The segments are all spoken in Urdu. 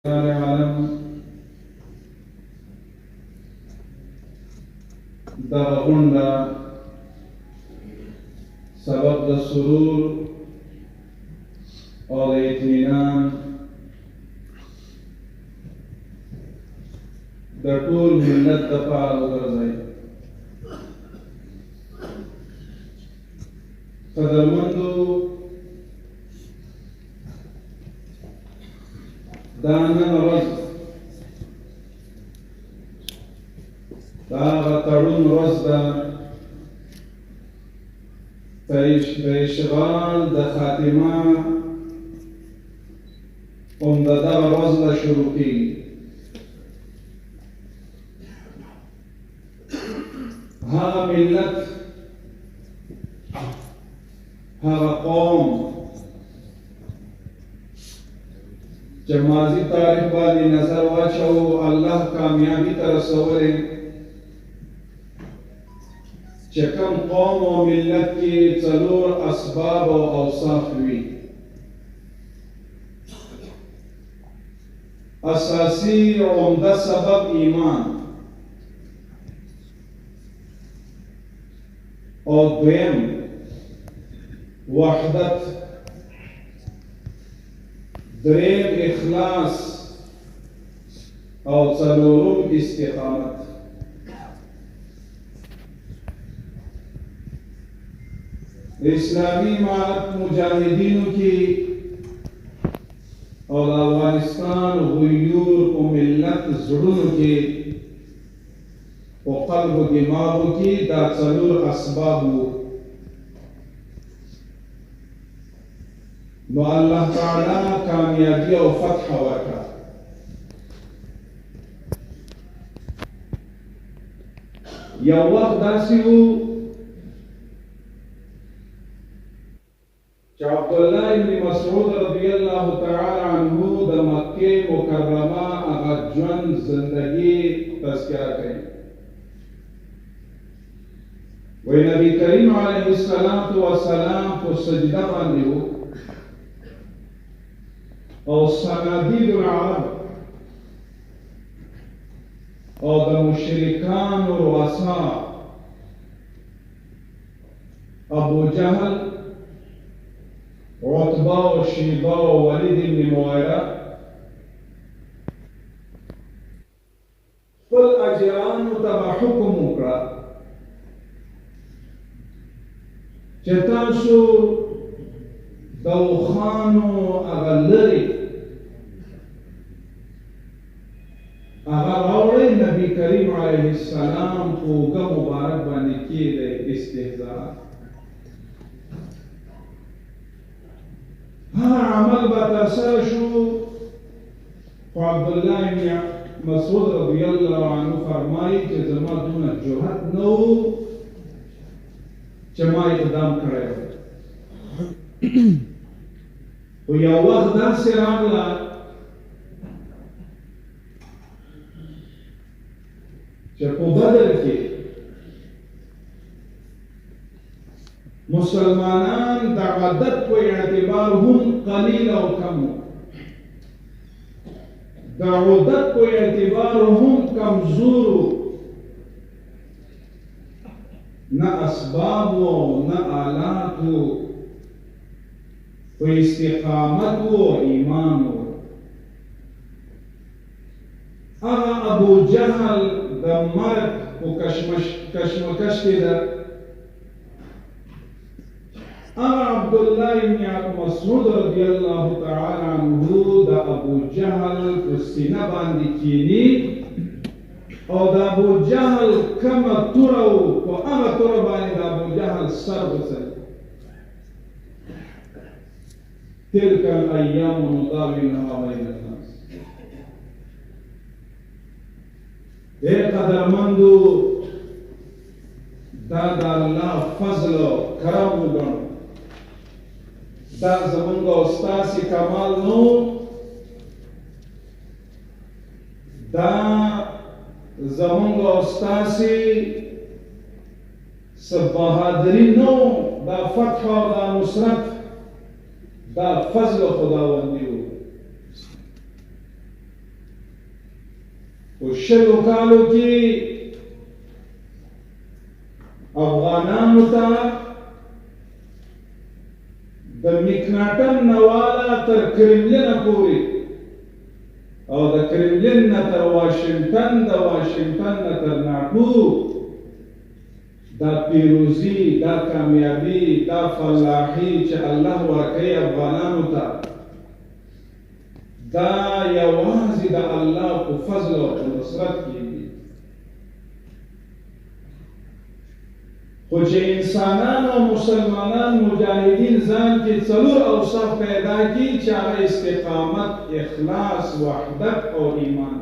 عالم دغه غونډه سبب د سرور او د اطمینان د ټول ملت دپاره وګرځئ. قدرمندو، دا نن ورځ د هغه تړون ورځ ده د اشغال د خاتمه هم د دغه ورځ نه شروع کېږي. هغه ملت، هغه قوم چې ماضي تاریخ باندې نظر واچوو، الله کامیابي ته رسولی، چې کوم قوم او ملت کې څلور اسباب او اوصاف وي. اساسي او عمده سبب ایمان، او دویم وحدت، دریم اخلاص، او څلورم استقامت. اسلامی امارت مجاهدینو کې او د افغانستان غیور او ملت زړونو کې او قلب و دماغو کې دا څلور اسباب وو. نو الله تعالی کامیابی او فتح ورکړه. یو وخت داسې وو چې عبدالله ابن مسعود رضی الله تعالی عنه د مکې مکرمه هغه ژوند زندگی تذکره کوي. وی نبی کریم علیه السلام په سجده باندې وو او صنادید العرب او د مشرکان و رؤسا ابو جهل، عتبہ و شیبہ و ولید بن مغیرہ خپل اجرانو ته حکم وکړه چې تاسو د اوښانو هغه لرې هغه راوړئ. نبی کریم علیه السلام په اوږه مبارک باندې کېږدئ استهزاء. هغه عمل به ترسره شو، خو عبدالله بن مسعود رضی الله عنه فرمایي چې زما دونه جرأت نه و چې ما اقدام کړی و. خو یو وخت داسې راغله چې په بدر کې مسلمانان د عدد په اعتبار هم قلیل او کم، د عدد په اعتبار هم کمزور، نه اسباب و نه آلات و استقامت و ایمان و. هغه ابو جهل د مرګ په کشمکش کې ده. هغه عبدالله بن مسعود رضی الله تعالی عنه د ابو جهل په سینه باندې کینی او د ابو جهل کومه توره و په هغه توره باندې د ابو جهل سر وڅنډ. تلك الأيام نداولها بين الناس. اے قدرمندو، دا د الله فضل او کرم وګڼو. دا زمونږ او ستاسې کمال نو، دا زمونږ او ستاسې څه بهادري نو، دا فتح او دا نصرت دا فضل خداوندی و. او شلو کالو کې افغانانو ته د میکناټن نواله تر کرملین پورې او د کرملین نه تر واشنگټن د واشنگټن نه تر ناټو دا پیروزی دا کامیابی دا فلاحی چې الله ورکوي افغانانو ته دا یوازې د الله په فضل او په نصرت کې دي خو چې انسانان او مسلمانان مجاهدین ځان کې څلور اوصاف پیدا کړي چې هغه استقامت اخلاص وحدت او ایمان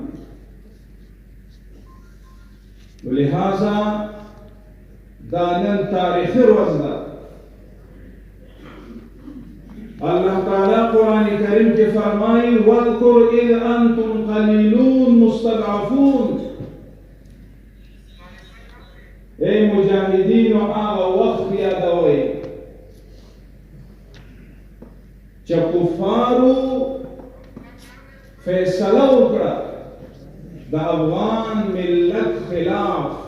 ولهذا دا نن تاریخي ورځ ده اللہ تعالیٰ قرآن کریم کے فرمائی وَاذْكُرْ إِذْ أَنْتُمْ قَلِيلُونَ مُسْتَضْعَفُونَ اے مجاہدینو آغا وقت یادوئی چا کفارو فیصلہ اکڑا دا افغان ملت خلاف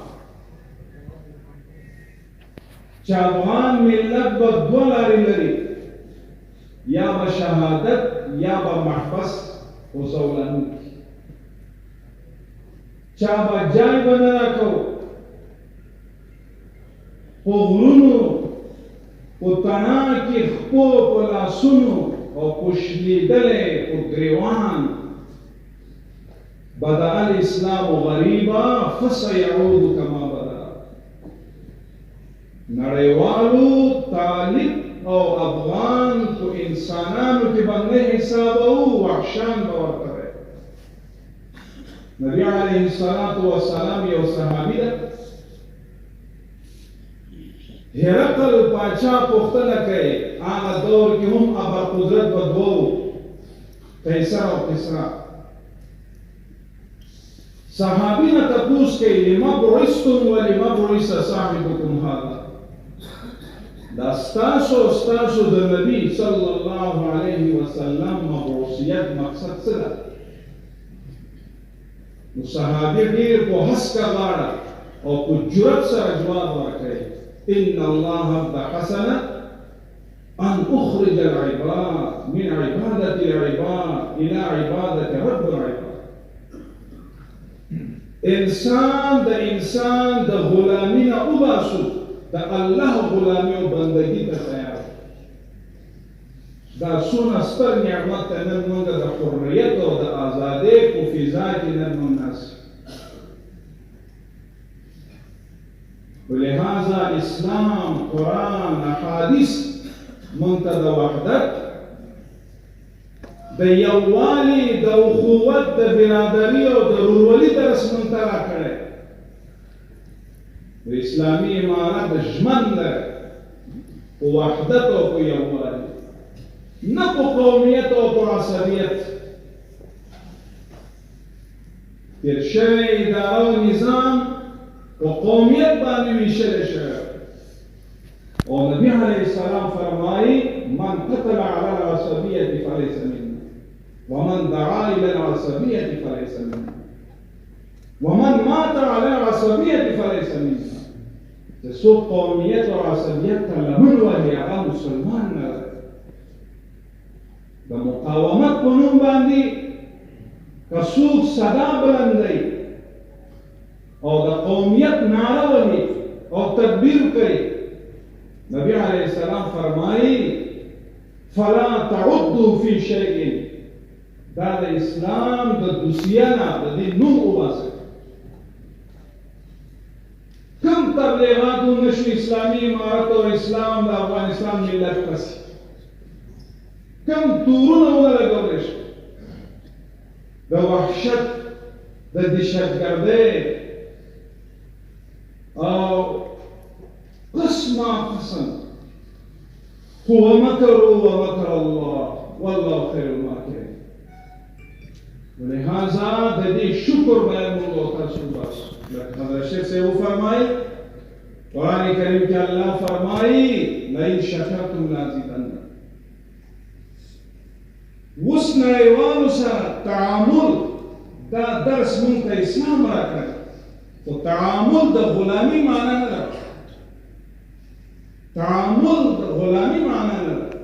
چا افغان ملت با دو لاری لری یا با شهادت یا با محبس حصولنو چا با جای بنراکو پو غرونو پو تنا کی خپو پو لاسونو او پشلیدلے پو گریوان بدأ الاسلام غریبا فسیعود کما بدأ نړیوالو طالب او افغان کو انسانانو کی بندے حساب او وحشان باورته نبی علیہ الصلوۃ والسلام یو صحابی ده هرقل پاچا پختنه کوي هغه دور کې هم ابا قدرت بدوو قیصر او کسرا صحابی نه تپوس کوي لما بعثتم ولما بعث صاحبكم هذا دا ستاسو د نبی صلی الله علیه وسلم مبعوثیت مقصد څه ده نو صحابي ډېر په هسکه غاړه او په جرأت سره جواب ورکړي ان الله بعثنا ان اخرج العباد من عباده العباد الى عباده رب العباد انسان د غلامي نه وباسو دا الله غلامی و بندگی ته تیار دا څونه ستر نعمت ته نن موږ د حریت او د ازادۍ په فضا کې نن موږ ناست ولهذا اسلام قرآن احادیث موږ ته د وحدت د یووالي د اخوت د برادري او د ورورولۍ درس موږ ته راکړی و اسلامی امارت ژمن ده په وحدت او په یووالي نه په قومیت او په عصبیت تیر شوی اداره او نظام په قومیت باندې ویشلی شوی او نبی علیه السلام فرمایي من قتل على العصبیة فلیس منا ومن دعا الى العصبیة فلیس منا ومن مات على العصبیة فلیس منا چې څوک قومیت او عصبیت ته لمن وهي هغه مسلمان نه دی د مقاومت په نوم باندې که څوک صدا بلندوي او د قومیت نعره وهي او تکبیر کوي نبی علیه السلام فرمایي فلا تعدوا في شيء دا د اسلام د دوسیه نه د دې نوم وباسئ کم تبلیغاتو نشو اسلامی امارت اور اسلام دا افغانستان ملت پسی کم تورونه ولګول شي د وحشت د دهشتګردۍ او قسمه قسم هو مكروا ومكر الله والله خير الماكرين ولهذا د دې شکر باید موږ تاسو وباسو حضرت شیخ سے وہ فرمائی قرآن کریم کے اللہ فرمائی لئن شکرتم لازیدنکم وس نړیوالو سره تعامل دا درس مونږ ته اسلام راکړ خو تعامل د غلامي معنا نه لري تعامل د غلامي معنا نه لري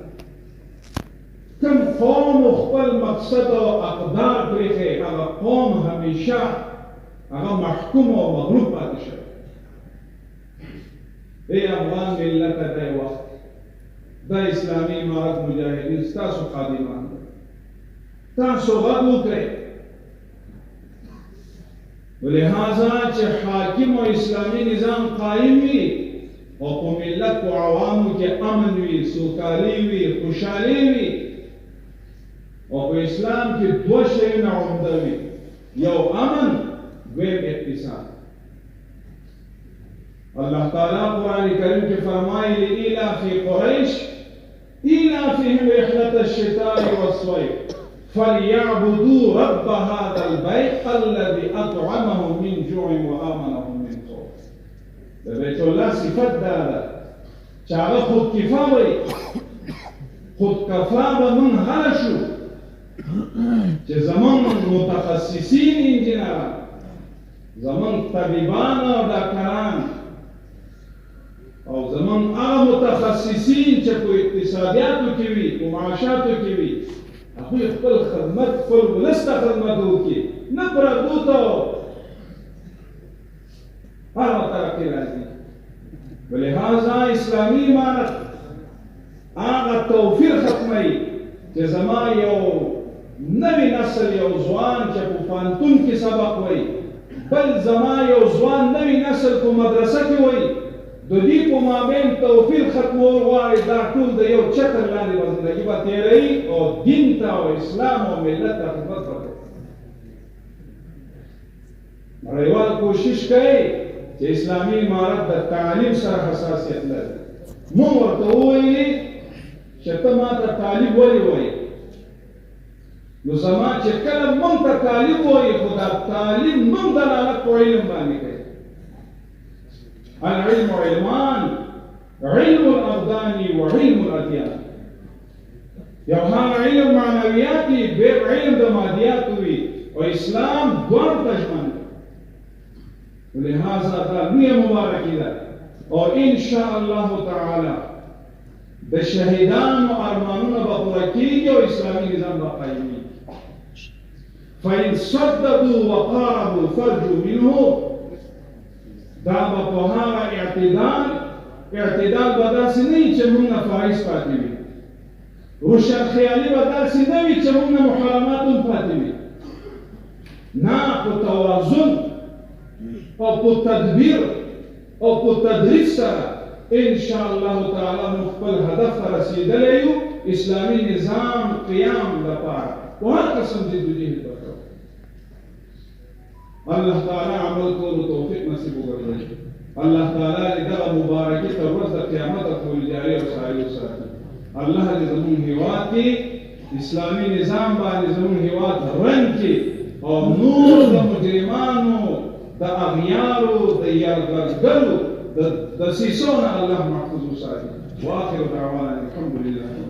کوم قوم خپل مقصد او اقدار پرېښی هغه قوم همیشه هغه محکوم او مغلوب پاتې شوی ای افغان ملت د وخت دا اسلامي امارت مجاهدین ستاسو خادمان تاسو غږ وکړئ ولهذا چې حاکم او اسلامي نظام قائم وي او په ملت او عوامو کې امن وي سوکالي وي خوشحالي وي او په اسلام کې دوه شیونه عمده وي یو امن دویم اقتصاد الله تعالی قرآن کریم کې فرمایي لإیلاف قریش إیلافهم رحلة الشتاء والصيف فليعبدوا رب هذا البيت الذي أطعمهم من جوع وآمنهم من خوف د بیت الله صفت دا ده چې هغه خودکفا وي خودکفا به موږ هله شو چې زموږ متخصصین انجینران زموږ طبیبان او ډاکټران او زموږ هغه متخصصین چې په اقتصادیاتو کې وي په معاشاتو کې وي هغوی خپل خدمت خپل ولس ته خدمت وکړي نه پردو ته هغه ترقي راځي ولهذا اسلامي امارت هغه توفیر ختموي چې زما یو نوی نسل یو ځوان چې په پوهنتون کې سبق وایي بل زما یو ځوان نوی نسل په مدرسه کې وایي د دې په مابین توفیر ختمول غواړي دا ټول د یو چتر لاندې به زندګي به تېروي او دین ته او اسلام او ملت ته خدمت وکړي نړیوال کوشش کوي چې اسلامي امارت د تعلیم سره حساسیت لري موږ ورته ووایي چې ته ما ته تعلیم ولې وایي نو زما چې کله موږ ته تعلیم وایي خو دا تعلیم موږ دلالت په علم باندې کوي العلم علمان علم الأبدان وعلم الأديان یو هغه علم معنویات دي بل علم د مادیات وي او اسلام دوه تشمن ولهذا دا لویه مبارکي ده او ان شاء الله تعالی د شهیدانو ارمانونه به پوره کیږي او اسلامي نظام به قایمي فإن صدقوا وقاربوا فرجوا منه دا به په هغه اعتدال به داسې نه وي چې موږ نه فایز پاتې وي روشنخیالي به داسې نه وي چې موږ نه محرمات هم پاتې وي نه په توازن او په تدبیر او په تدریج سره ان شاء الله تعالی موږ خپل هدف ته رسېدلی یو اسلامي نظام قیام لپاره په هر قسم جدوجهد وکړو الله تعالی عمل کولو توفیق نصیب وګرځوي الله تعالی دغه مبارکي تر ورځ د قیامت پورې جاري او ساري وساتي الله دې زموږ هیواد کې اسلامي نظام باندې زموږ هیواد رنګ کې او نور د مجرمانو د اغیارو د یرغلګرو د سیسو نه الله محفوظ وساتي واخر دعوانا الحمد لله